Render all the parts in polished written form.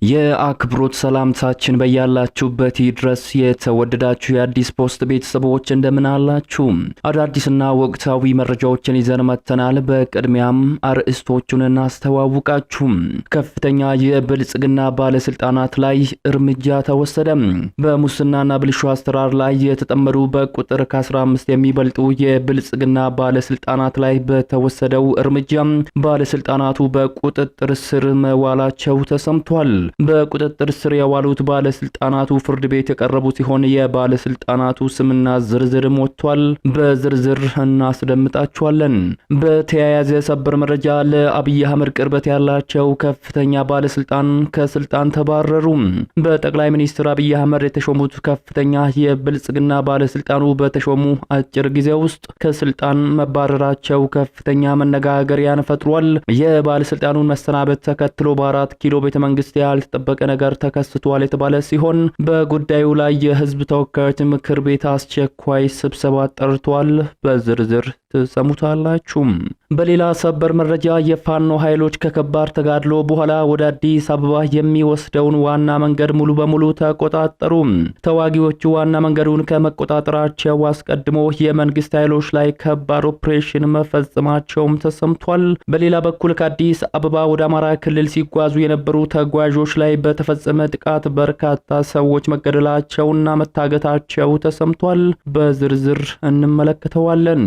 የአክብሮት ሰላምታችን በያላችሁበት ድረስ የተወደዳችሁ የአዲስ ፖስት ቤተሰቦች እንደምን አላችሁ? አዳዲስና ወቅታዊ መረጃዎችን ይዘን መጥተናል። በቅድሚያም አርዕስቶቹን እናስተዋውቃችሁ። ከፍተኛ የብልጽግና ባለስልጣናት ላይ እርምጃ ተወሰደ። በሙስናና ብልሹ አሰራር ላይ የተጠመዱ በቁጥር ከ15 የሚበልጡ የብልጽግና ባለስልጣናት ላይ በተወሰደው እርምጃ ባለስልጣናቱ በቁጥጥር ስር መዋላቸው ተሰምቷል። በቁጥጥር ስር የዋሉት ባለስልጣናቱ ፍርድ ቤት የቀረቡ ሲሆን የባለስልጣናቱ ስምና ዝርዝርም ወጥቷል። በዝርዝር እናስደምጣችኋለን። በተያያዘ ሰበር መረጃ ለአብይ አህመድ ቅርበት ያላቸው ከፍተኛ ባለስልጣን ከስልጣን ተባረሩ። በጠቅላይ ሚኒስትር አብይ አህመድ የተሾሙት ከፍተኛ የብልጽግና ባለስልጣኑ በተሾሙ አጭር ጊዜ ውስጥ ከስልጣን መባረራቸው ከፍተኛ መነጋገሪያን ፈጥሯል። የባለስልጣኑን መሰናበት ተከትሎ በ4 ኪሎ ቤተመንግስት ያልተጠበቀ ነገር ተከስቷል የተባለ ሲሆን በጉዳዩ ላይ የህዝብ ተወካዮች ምክር ቤት አስቸኳይ ስብሰባ ጠርቷል። በዝርዝር ተሰሙታላችሁ። በሌላ ሰበር መረጃ የፋኖ ኃይሎች ከከባድ ተጋድሎ በኋላ ወደ አዲስ አበባ የሚወስደውን ዋና መንገድ ሙሉ በሙሉ ተቆጣጠሩ። ተዋጊዎቹ ዋና መንገዱን ከመቆጣጠራቸው አስቀድሞ የመንግስት ኃይሎች ላይ ከባድ ኦፕሬሽን መፈጸማቸውም ተሰምቷል። በሌላ በኩል ከአዲስ አበባ ወደ አማራ ክልል ሲጓዙ የነበሩ ተጓዦች ላይ በተፈጸመ ጥቃት በርካታ ሰዎች መገደላቸውና መታገታቸው ተሰምቷል። በዝርዝር እንመለከተዋለን።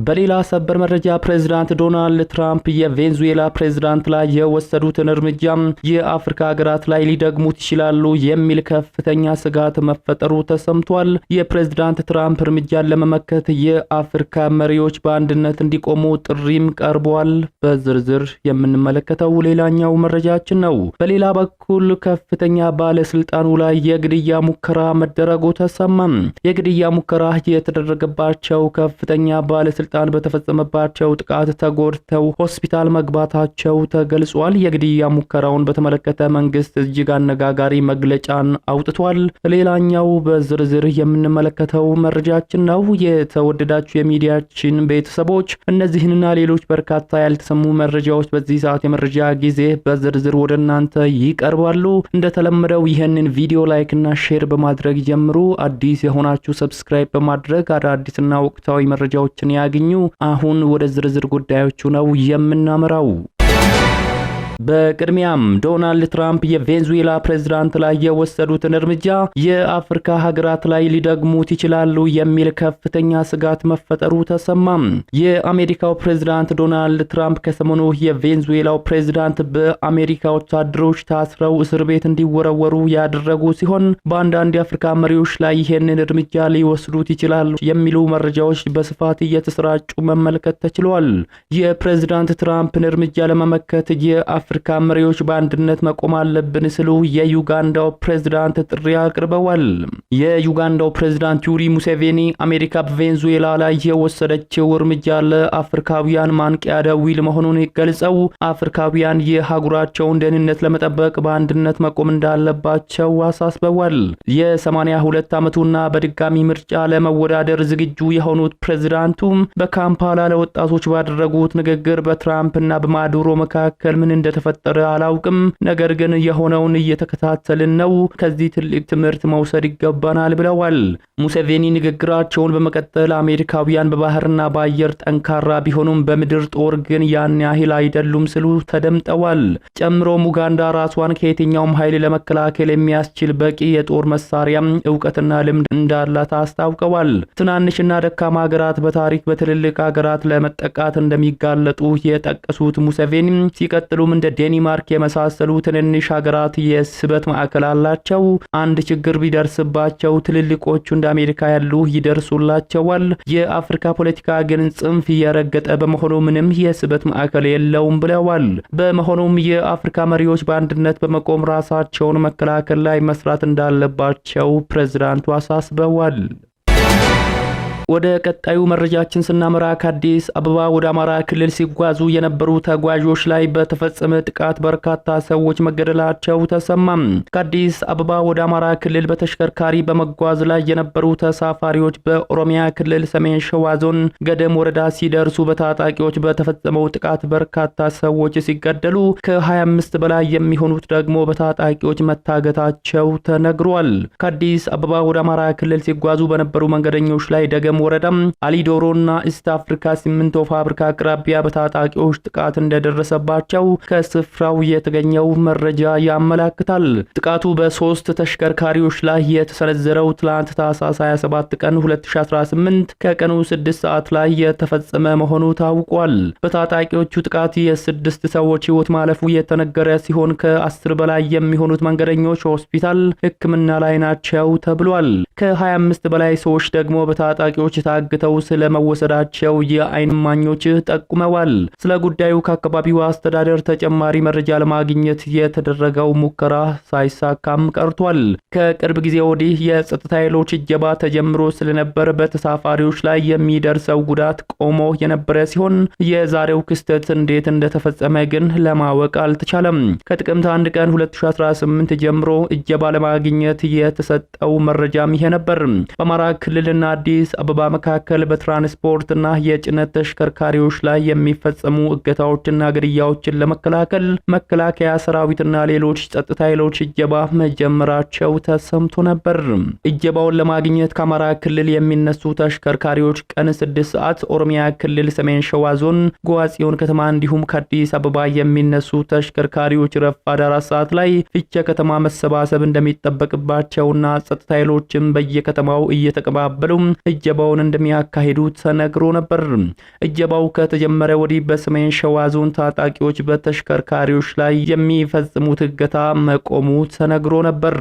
በሌላ ሰበር መረጃ ፕሬዝዳንት ዶናልድ ትራምፕ የቬንዙዌላ ፕሬዝዳንት ላይ የወሰዱትን እርምጃ የአፍሪካ ሀገራት ላይ ሊደግሙት ይችላሉ የሚል ከፍተኛ ስጋት መፈጠሩ ተሰምቷል። የፕሬዝዳንት ትራምፕ እርምጃን ለመመከት የአፍሪካ መሪዎች በአንድነት እንዲቆሙ ጥሪም ቀርቧል። በዝርዝር የምንመለከተው ሌላኛው መረጃችን ነው። በሌላ በኩል ከፍተኛ ባለስልጣኑ ላይ የግድያ ሙከራ መደረጉ ተሰማ። የግድያ ሙከራ የተደረገባቸው ከፍተኛ ባለስልጣን በተፈጸመባቸው ጥቃት ተጎድተው ሆስፒታል መግባታቸው ተገልጿል። የግድያ ሙከራውን በተመለከተ መንግስት እጅግ አነጋጋሪ መግለጫን አውጥቷል። ሌላኛው በዝርዝር የምንመለከተው መረጃችን ነው። የተወደዳችሁ የሚዲያችን ቤተሰቦች እነዚህንና ሌሎች በርካታ ያልተሰሙ መረጃዎች በዚህ ሰዓት የመረጃ ጊዜ በዝርዝር ወደ እናንተ ይቀርባሉ። እንደተለመደው ይህንን ቪዲዮ ላይክ እና ሼር በማድረግ ጀምሩ። አዲስ የሆናችሁ ሰብስክራይብ በማድረግ አዳዲስና ወቅታዊ መረጃዎችን ያግኙ። አሁን ወደ ዝርዝር ጉዳዮቹ ነው የምናመራው። በቅድሚያም ዶናልድ ትራምፕ የቬንዙዌላ ፕሬዝዳንት ላይ የወሰዱትን እርምጃ የአፍሪካ ሀገራት ላይ ሊደግሙት ይችላሉ የሚል ከፍተኛ ስጋት መፈጠሩ ተሰማም። የአሜሪካው ፕሬዝዳንት ዶናልድ ትራምፕ ከሰሞኑ የቬንዙዌላው ፕሬዝዳንት በአሜሪካ ወታደሮች ታስረው እስር ቤት እንዲወረወሩ ያደረጉ ሲሆን በአንዳንድ የአፍሪካ መሪዎች ላይ ይህንን እርምጃ ሊወስዱት ይችላሉ የሚሉ መረጃዎች በስፋት እየተሰራጩ መመልከት ተችሏል። የፕሬዝዳንት ትራምፕን እርምጃ ለመመከት የአፍሪካ መሪዎች በአንድነት መቆም አለብን ሲሉ የዩጋንዳው ፕሬዝዳንት ጥሪ አቅርበዋል። የዩጋንዳው ፕሬዝዳንት ዩሪ ሙሴቬኒ አሜሪካ በቬንዙዌላ ላይ የወሰደችው እርምጃ ለአፍሪካውያን ማንቂያ ደውል መሆኑን ገልጸው አፍሪካውያን የሀገራቸውን ደህንነት ለመጠበቅ በአንድነት መቆም እንዳለባቸው አሳስበዋል። የ82 ዓመቱና በድጋሚ ምርጫ ለመወዳደር ዝግጁ የሆኑት ፕሬዝዳንቱ በካምፓላ ለወጣቶች ባደረጉት ንግግር በትራምፕና በማዱሮ መካከል ምን እንደተፈጠረ አላውቅም፣ ነገር ግን የሆነውን እየተከታተልን ነው። ከዚህ ትልቅ ትምህርት መውሰድ ይገባናል ብለዋል። ሙሴቬኒ ንግግራቸውን በመቀጠል አሜሪካውያን በባህርና በአየር ጠንካራ ቢሆኑም በምድር ጦር ግን ያን ያህል አይደሉም ሲሉ ተደምጠዋል። ጨምሮም ኡጋንዳ ራሷን ከየትኛውም ኃይል ለመከላከል የሚያስችል በቂ የጦር መሳሪያ እውቀትና ልምድ እንዳላት አስታውቀዋል። ትናንሽና ደካማ ሀገራት በታሪክ በትልልቅ ሀገራት ለመጠቃት እንደሚጋለጡ የጠቀሱት ሙሴቬኒ ሲቀጥሉም እንደ ዴንማርክ የመሳሰሉ ትንንሽ ሀገራት የስበት ማዕከል አላቸው። አንድ ችግር ቢደርስባቸው ትልልቆቹ እንደ አሜሪካ ያሉ ይደርሱላቸዋል። የአፍሪካ ፖለቲካ ግን ጽንፍ የረገጠ በመሆኑ ምንም የስበት ማዕከል የለውም ብለዋል። በመሆኑም የአፍሪካ መሪዎች በአንድነት በመቆም ራሳቸውን መከላከል ላይ መስራት እንዳለባቸው ፕሬዝዳንቱ አሳስበዋል። ወደ ቀጣዩ መረጃችን ስናመራ ከአዲስ አበባ ወደ አማራ ክልል ሲጓዙ የነበሩ ተጓዦች ላይ በተፈጸመ ጥቃት በርካታ ሰዎች መገደላቸው ተሰማም። ከአዲስ አበባ ወደ አማራ ክልል በተሽከርካሪ በመጓዝ ላይ የነበሩ ተሳፋሪዎች በኦሮሚያ ክልል ሰሜን ሸዋ ዞን ገደም ወረዳ ሲደርሱ በታጣቂዎች በተፈጸመው ጥቃት በርካታ ሰዎች ሲገደሉ ከ25 በላይ የሚሆኑት ደግሞ በታጣቂዎች መታገታቸው ተነግሯል። ከአዲስ አበባ ወደ አማራ ክልል ሲጓዙ በነበሩ መንገደኞች ላይ ደገም ወረዳም አሊዶሮና ኢስት አፍሪካ ሲሚንቶ ፋብሪካ አቅራቢያ በታጣቂዎች ጥቃት እንደደረሰባቸው ከስፍራው የተገኘው መረጃ ያመለክታል። ጥቃቱ በ3 ተሽከርካሪዎች ላይ የተሰነዘረው ትላንት ታህሳስ 27 ቀን 2018 ከቀኑ 6 ሰዓት ላይ የተፈጸመ መሆኑ ታውቋል። በታጣቂዎቹ ጥቃት የ6 ሰዎች ሕይወት ማለፉ የተነገረ ሲሆን ከ10 በላይ የሚሆኑት መንገደኞች ሆስፒታል ሕክምና ላይ ናቸው ተብሏል። ከ25 በላይ ሰዎች ደግሞ በታጣቂዎች ታግተው ስለመወሰዳቸው የዓይን እማኞች ጠቁመዋል። ስለ ጉዳዩ ከአካባቢው አስተዳደር ተጨማሪ መረጃ ለማግኘት የተደረገው ሙከራ ሳይሳካም ቀርቷል። ከቅርብ ጊዜ ወዲህ የጸጥታ ኃይሎች እጀባ ተጀምሮ ስለነበር በተሳፋሪዎች ላይ የሚደርሰው ጉዳት ቆሞ የነበረ ሲሆን የዛሬው ክስተት እንዴት እንደተፈጸመ ግን ለማወቅ አልተቻለም። ከጥቅምት 1 ቀን 2018 ጀምሮ እጀባ ለማግኘት የተሰጠው መረጃም ይሄ ነበር። በአማራ ክልልና አዲስ አበባ መካከል በትራንስፖርትና የጭነት ተሽከርካሪዎች ላይ የሚፈጸሙ እገታዎችና ግድያዎችን ለመከላከል መከላከያ ሰራዊትና ሌሎች ጸጥታ ኃይሎች እጀባ መጀመራቸው ተሰምቶ ነበር። እጀባውን ለማግኘት ከአማራ ክልል የሚነሱ ተሽከርካሪዎች ቀን 6 ሰዓት ኦሮሚያ ክልል ሰሜን ሸዋ ዞን ጎአጽዮን ከተማ እንዲሁም ከአዲስ አበባ የሚነሱ ተሽከርካሪዎች ረፋድ 4 ሰዓት ላይ ፊቼ ከተማ መሰባሰብ እንደሚጠበቅባቸውና ጸጥታ ኃይሎችም በየከተማው እየተቀባበሉ እጀባውን እንደሚያካሂዱ ተነግሮ ነበር። እጀባው ከተጀመረ ወዲህ በሰሜን ሸዋ ዞን ታጣቂዎች በተሽከርካሪዎች ላይ የሚፈጽሙት እገታ መቆሙ ተነግሮ ነበር።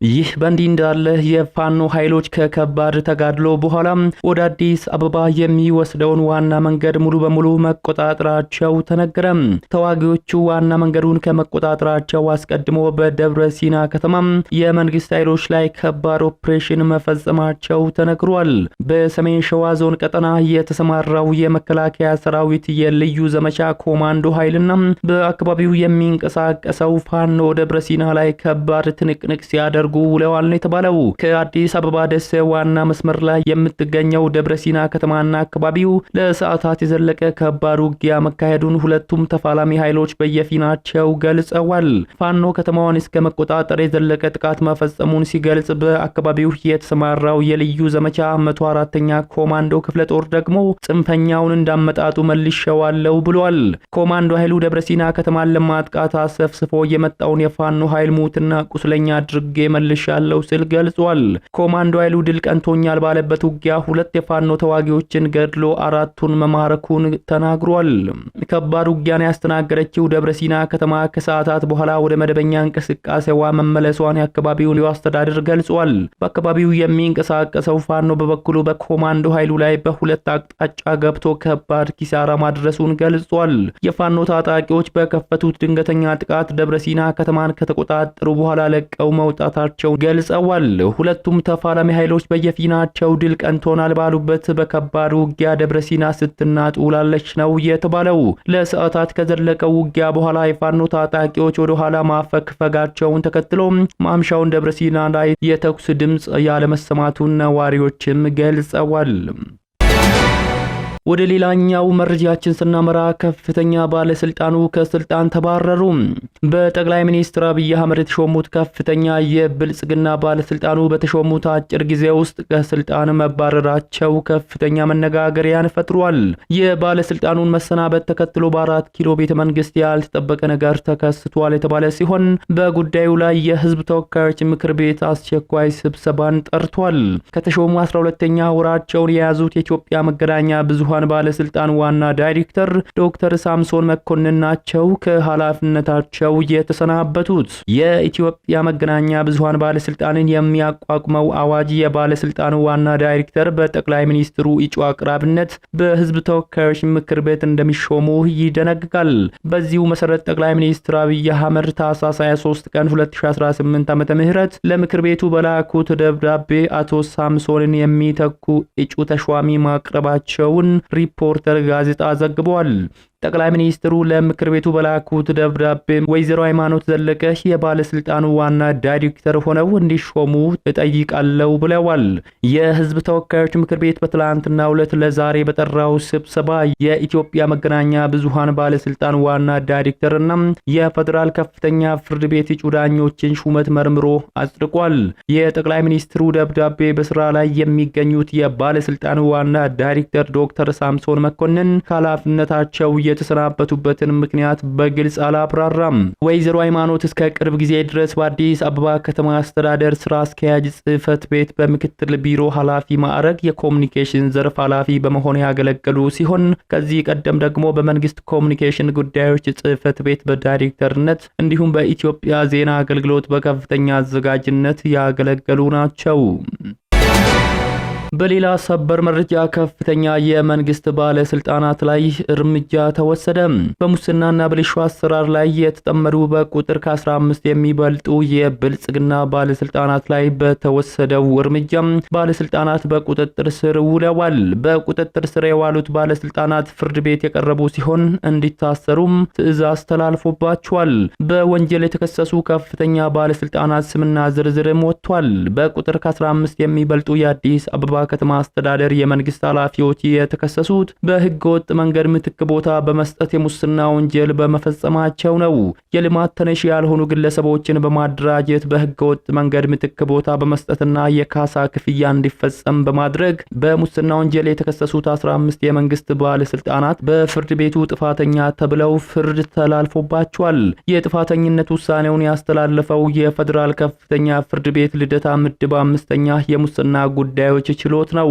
ይህ በእንዲህ እንዳለ የፋኖ ኃይሎች ከከባድ ተጋድሎ በኋላ ወደ አዲስ አበባ የሚወስደውን ዋና መንገድ ሙሉ በሙሉ መቆጣጠራቸው ተነገረ። ተዋጊዎቹ ዋና መንገዱን ከመቆጣጠራቸው አስቀድሞ በደብረ ሲና ከተማ የመንግስት ኃይሎች ላይ ከባድ ኦፕሬሽን መፈጸማቸው ተነግሯል። በሰሜን ሸዋ ዞን ቀጠና የተሰማራው የመከላከያ ሰራዊት የልዩ ዘመቻ ኮማንዶ ኃይልና በአካባቢው የሚንቀሳቀሰው ፋኖ ደብረ ሲና ላይ ከባድ ትንቅንቅ ሲያደርጉ ውለዋል ነው የተባለው። ከአዲስ አበባ ደሴ ዋና መስመር ላይ የምትገኘው ደብረ ሲና ከተማና አካባቢው ለሰዓታት የዘለቀ ከባድ ውጊያ መካሄዱን ሁለቱም ተፋላሚ ኃይሎች በየፊናቸው ገልጸዋል። ፋኖ ከተማዋን እስከ መቆጣጠር የዘለቀ ጥቃት መፈጸሙን ሲገልጽ፣ በአካባቢው የተሰማራው የልዩ ዘመቻ 104ኛ ኮማንዶ ክፍለ ጦር ደግሞ ጽንፈኛውን እንዳመጣጡ መልሼዋለሁ ብሏል። ኮማንዶ ኃይሉ ደብረ ሲና ከተማን ለማጥቃት አሰፍስፎ የመጣውን የፋኖ ኃይል ሙትና ቁስለኛ አድርጌ መልሻለሁ ሲል ገልጿል። ኮማንዶ ኃይሉ ድል ቀንቶኛል ባለበት ውጊያ 2 የፋኖ ተዋጊዎችን ገድሎ 4ቱን መማረኩን ተናግሯል። ከባድ ውጊያን ያስተናገረችው ደብረ ሲና ከተማ ከሰዓታት በኋላ ወደ መደበኛ እንቅስቃሴዋ መመለሷን የአካባቢው አስተዳደር ገልጿል። በአካባቢው የሚንቀሳቀሰው ፋኖ በበኩሉ በኮማንዶ ኃይሉ ላይ በ2 አቅጣጫ ገብቶ ከባድ ኪሳራ ማድረሱን ገልጿል። የፋኖ ታጣቂዎች በከፈቱት ድንገተኛ ጥቃት ደብረ ሲና ከተማን ከተቆጣጠሩ በኋላ ለቀው መውጣታቸው ገልጸዋል። ሁለቱም ተፋላሚ ኃይሎች በየፊናቸው ድል ቀንቶናል ባሉበት በከባድ ውጊያ ደብረ ሲና ስትናጥ ውላለች ነው የተባለው። ለሰዓታት ከዘለቀው ውጊያ በኋላ የፋኖ ታጣቂዎች ወደ ኋላ ማፈግፈጋቸውን ተከትሎ ማምሻውን ደብረ ሲና ላይ የተኩስ ድምጽ ያለመሰማቱን ነዋሪዎችም ገልጸዋል። ወደ ሌላኛው መረጃችን ስናመራ ከፍተኛ ባለስልጣኑ ከስልጣን ተባረሩ። በጠቅላይ ሚኒስትር አብይ አህመድ የተሾሙት ከፍተኛ የብልጽግና ባለስልጣኑ በተሾሙት አጭር ጊዜ ውስጥ ከስልጣን መባረራቸው ከፍተኛ መነጋገሪያን ፈጥሯል። የባለስልጣኑን መሰናበት ተከትሎ በ4 ኪሎ ቤተ መንግስት ያልተጠበቀ ነገር ተከስቷል የተባለ ሲሆን በጉዳዩ ላይ የህዝብ ተወካዮች ምክር ቤት አስቸኳይ ስብሰባን ጠርቷል። ከተሾሙ 12ኛ ወራቸውን የያዙት የኢትዮጵያ መገናኛ ብዙሃን ብዙሃን ባለስልጣን ዋና ዳይሬክተር ዶክተር ሳምሶን መኮንን ናቸው ከኃላፊነታቸው የተሰናበቱት። የኢትዮጵያ መገናኛ ብዙሃን ባለስልጣንን የሚያቋቁመው አዋጅ የባለስልጣኑ ዋና ዳይሬክተር በጠቅላይ ሚኒስትሩ እጩ አቅራቢነት በህዝብ ተወካዮች ምክር ቤት እንደሚሾሙ ይደነግጋል። በዚሁ መሰረት ጠቅላይ ሚኒስትር አብይ አህመድ ታህሳስ 23 ቀን 2018 ዓ.ም ለምክር ቤቱ በላኩት ደብዳቤ አቶ ሳምሶንን የሚተኩ እጩ ተሿሚ ማቅረባቸውን ሪፖርተር ጋዜጣ ዘግቧል። ጠቅላይ ሚኒስትሩ ለምክር ቤቱ በላኩት ደብዳቤ ወይዘሮ ሃይማኖት ዘለቀ የባለስልጣኑ ዋና ዳይሬክተር ሆነው እንዲሾሙ እጠይቃለሁ ብለዋል። የህዝብ ተወካዮች ምክር ቤት በትላንትናው ዕለት ለዛሬ በጠራው ስብሰባ የኢትዮጵያ መገናኛ ብዙሃን ባለስልጣን ዋና ዳይሬክተርና የፌደራል ከፍተኛ ፍርድ ቤት እጩ ዳኞችን ሹመት መርምሮ አጽድቋል። የጠቅላይ ሚኒስትሩ ደብዳቤ በስራ ላይ የሚገኙት የባለስልጣኑ ዋና ዳይሬክተር ዶክተር ሳምሶን መኮንን ከኃላፊነታቸው የተሰናበቱበትን ምክንያት በግልጽ አላብራራም። ወይዘሮ ሃይማኖት እስከ ቅርብ ጊዜ ድረስ በአዲስ አበባ ከተማ አስተዳደር ስራ አስኪያጅ ጽህፈት ቤት በምክትል ቢሮ ኃላፊ ማዕረግ የኮሙኒኬሽን ዘርፍ ኃላፊ በመሆን ያገለገሉ ሲሆን ከዚህ ቀደም ደግሞ በመንግስት ኮሙኒኬሽን ጉዳዮች ጽህፈት ቤት በዳይሬክተርነት እንዲሁም በኢትዮጵያ ዜና አገልግሎት በከፍተኛ አዘጋጅነት ያገለገሉ ናቸው። በሌላ ሰበር መረጃ ከፍተኛ የመንግስት ባለስልጣናት ላይ እርምጃ ተወሰደ። በሙስናና ብልሹ አሰራር ላይ የተጠመዱ በቁጥር ከ15 የሚበልጡ የብልጽግና ባለስልጣናት ላይ በተወሰደው እርምጃ ባለስልጣናት በቁጥጥር ስር ውለዋል። በቁጥጥር ስር የዋሉት ባለስልጣናት ፍርድ ቤት የቀረቡ ሲሆን እንዲታሰሩም ትዕዛዝ ተላልፎባቸዋል። በወንጀል የተከሰሱ ከፍተኛ ባለስልጣናት ስምና ዝርዝርም ወጥቷል። በቁጥር ከ15 የሚበልጡ የአዲስ አበባ ከተማ አስተዳደር የመንግስት ኃላፊዎች የተከሰሱት በህገወጥ መንገድ ምትክ ቦታ በመስጠት የሙስና ወንጀል በመፈጸማቸው ነው። የልማት ተነሽ ያልሆኑ ግለሰቦችን በማደራጀት በህገወጥ መንገድ ምትክ ቦታ በመስጠትና የካሳ ክፍያ እንዲፈጸም በማድረግ በሙስና ወንጀል የተከሰሱት 15 የመንግስት ባለስልጣናት በፍርድ ቤቱ ጥፋተኛ ተብለው ፍርድ ተላልፎባቸዋል። የጥፋተኝነት ውሳኔውን ያስተላለፈው የፌደራል ከፍተኛ ፍርድ ቤት ልደታ ምድብ 5ኛ የሙስና ጉዳዮች ችሎት ነው።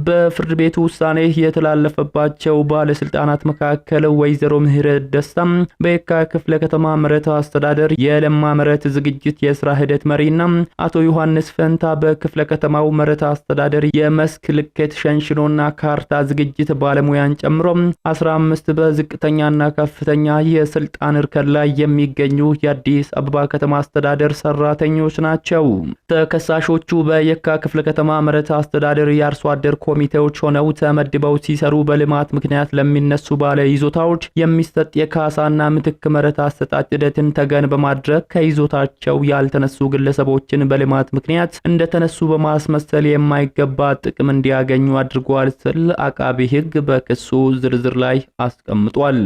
በፍርድ ቤቱ ውሳኔ የተላለፈባቸው ባለስልጣናት መካከል ወይዘሮ ምህረት ደስታም በየካ ክፍለ ከተማ መሬት አስተዳደር የለማ መሬት ዝግጅት የስራ ሂደት መሪና አቶ ዮሐንስ ፈንታ በክፍለ ከተማው መሬት አስተዳደር የመስክ ልኬት ሸንሽኖና ካርታ ዝግጅት ባለሙያን ጨምሮ 15 በዝቅተኛና ከፍተኛ የስልጣን እርከን ላይ የሚገኙ የአዲስ አበባ ከተማ አስተዳደር ሰራተኞች ናቸው። ተከሳሾቹ በየካ ክፍለ ከተማ መሬት አስተዳደር የአርሶ አደር ኮሚቴዎች ሆነው ተመድበው ሲሰሩ በልማት ምክንያት ለሚነሱ ባለ ይዞታዎች የሚሰጥ የካሳና ምትክ መሬት አሰጣጥ ሂደትን ተገን በማድረግ ከይዞታቸው ያልተነሱ ግለሰቦችን በልማት ምክንያት እንደተነሱ በማስመሰል የማይገባ ጥቅም እንዲያገኙ አድርጓል ሲል አቃቢ ሕግ በክሱ ዝርዝር ላይ አስቀምጧል።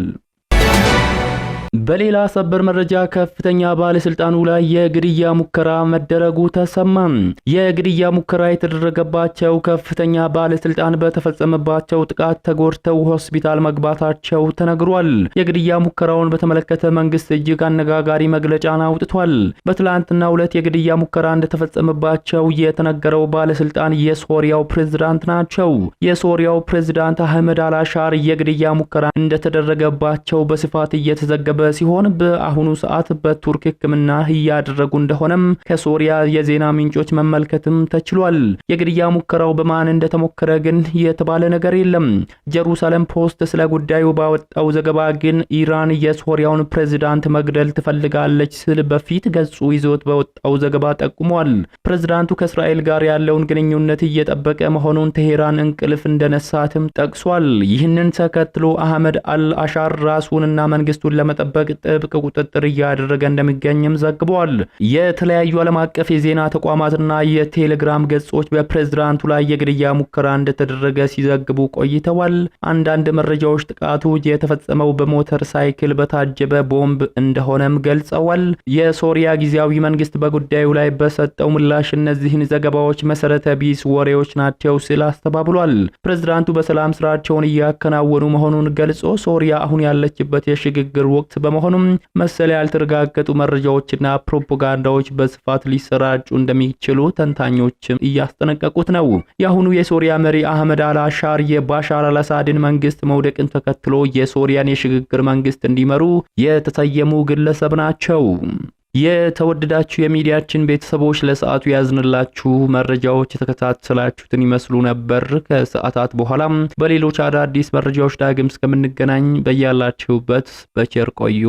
በሌላ ሰበር መረጃ ከፍተኛ ባለስልጣኑ ላይ የግድያ ሙከራ መደረጉ ተሰማ። የግድያ ሙከራ የተደረገባቸው ከፍተኛ ባለስልጣን በተፈጸመባቸው ጥቃት ተጎድተው ሆስፒታል መግባታቸው ተነግሯል። የግድያ ሙከራውን በተመለከተ መንግስት እጅግ አነጋጋሪ መግለጫን አውጥቷል። በትላንትናው ዕለት የግድያ ሙከራ እንደተፈጸመባቸው የተነገረው ባለስልጣን የሶሪያው ፕሬዝዳንት ናቸው። የሶሪያው ፕሬዝዳንት አህመድ አልአሻር የግድያ ሙከራ እንደተደረገባቸው በስፋት እየተዘገበ ሲሆን በአሁኑ ሰዓት በቱርክ ሕክምና እያደረጉ እንደሆነም ከሶሪያ የዜና ምንጮች መመልከትም ተችሏል። የግድያ ሙከራው በማን እንደተሞከረ ግን የተባለ ነገር የለም። ጀሩሳሌም ፖስት ስለ ጉዳዩ ባወጣው ዘገባ ግን ኢራን የሶሪያውን ፕሬዝዳንት መግደል ትፈልጋለች ሲል በፊት ገጹ ይዞት በወጣው ዘገባ ጠቁሟል። ፕሬዝዳንቱ ከእስራኤል ጋር ያለውን ግንኙነት እየጠበቀ መሆኑን ቴሄራን እንቅልፍ እንደነሳትም ጠቅሷል። ይህንን ተከትሎ አህመድ አልአሻር ራሱንና መንግስቱን ለመጠበቅ ጥብቅ ቁጥጥር እያደረገ እንደሚገኝም ዘግቧል። የተለያዩ ዓለም አቀፍ የዜና ተቋማትና የቴሌግራም ገጾች በፕሬዝዳንቱ ላይ የግድያ ሙከራ እንደተደረገ ሲዘግቡ ቆይተዋል። አንዳንድ መረጃዎች ጥቃቱ የተፈጸመው በሞተር ሳይክል በታጀበ ቦምብ እንደሆነም ገልጸዋል። የሶሪያ ጊዜያዊ መንግስት በጉዳዩ ላይ በሰጠው ምላሽ እነዚህን ዘገባዎች መሰረተ ቢስ ወሬዎች ናቸው ሲል አስተባብሏል። ፕሬዝዳንቱ በሰላም ስራቸውን እያከናወኑ መሆኑን ገልጾ ሶሪያ አሁን ያለችበት የሽግግር ወቅት በመሆኑም መሰል ያልተረጋገጡ መረጃዎችና ፕሮፓጋንዳዎች በስፋት ሊሰራጩ እንደሚችሉ ተንታኞችም እያስጠነቀቁት ነው። የአሁኑ የሶሪያ መሪ አህመድ አልአሻር የባሻር አልአሳድን መንግስት መውደቅን ተከትሎ የሶሪያን የሽግግር መንግስት እንዲመሩ የተሰየሙ ግለሰብ ናቸው። የተወደዳችሁ የሚዲያችን ቤተሰቦች ለሰዓቱ ያዝንላችሁ መረጃዎች የተከታተላችሁትን ይመስሉ ነበር። ከሰዓታት በኋላም በሌሎች አዳዲስ መረጃዎች ዳግም እስከምንገናኝ በያላችሁበት በቸር ቆዩ።